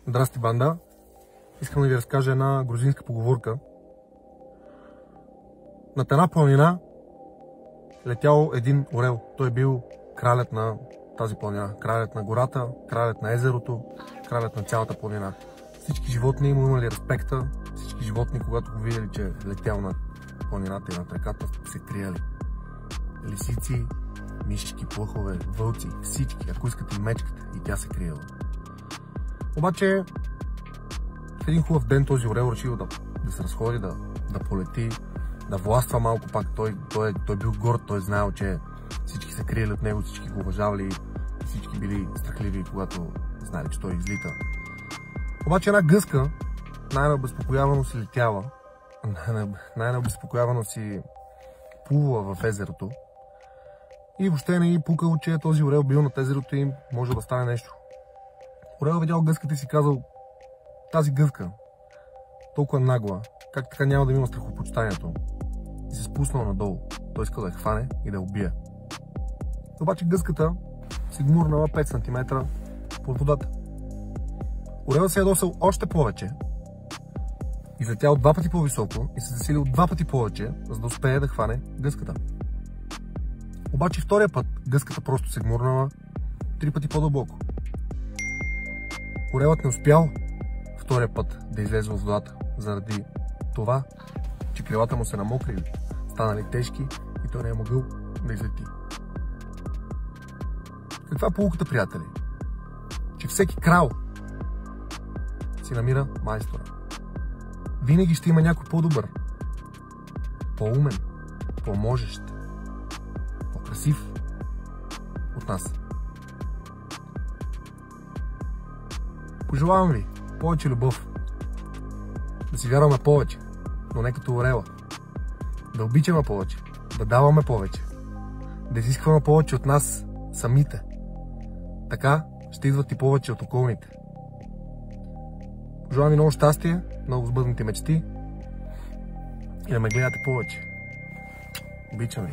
Здрасти, банда! Искам да ви разкажа една грузинска поговорка. Над една планина летял един орел. Той бил кралят на тази планина. Кралят на гората, кралят на езерото, кралят на цялата планина. Всички животни му имали респекта. Всички животни, когато го видели, че летял над планината и над реката, се криели. Лисици, мишки, плъхове, вълци, всички. Ако искате и мечката, и тя се криела. Обаче в един хубав ден този орел решил да се разходи, да полети, да властва малко пак. Той бил горд, той знаел, че всички се криели от него, всички го уважавали, всички били страхливи, когато знали, че той излита. Обаче една гъска най-необезпокоявано си летяла, най-необезпокоявано си плувала в езерото и въобще не й пукало, че този орел бил над езерото и може да стане нещо. Орел видял гъската и си казал: тази гъска, толкова нагла, как така няма да ми има страхопочитанието? И се спуснал надолу. Той искал да я хване и да я убие. Обаче гъската си гмурнала 5 см под водата. Орел се ядосал още повече, излетял 2 пъти по-високо и се засилил 2 пъти повече, за да успее да хване гъската. Обаче втория път гъската просто се гмурнала 3 пъти по-дълбоко. Орелът не успял втория път да излезе от водата, заради това, че крилата му се намокрили, станали тежки и той не е могъл да излети. Каква е поуката, приятели? Че всеки крал си намира майстора. Винаги ще има някой по-добър, по-умен, по-можещ, по-красив от нас. Пожелавам ви повече любов, да си вярваме повече, но не като орела, да обичаме повече, да даваме повече, да изискваме повече от нас самите. Така ще идват и повече от околните. Пожелавам ви много щастие, много сбъднати мечти и да ме гледате повече. Обичам ви.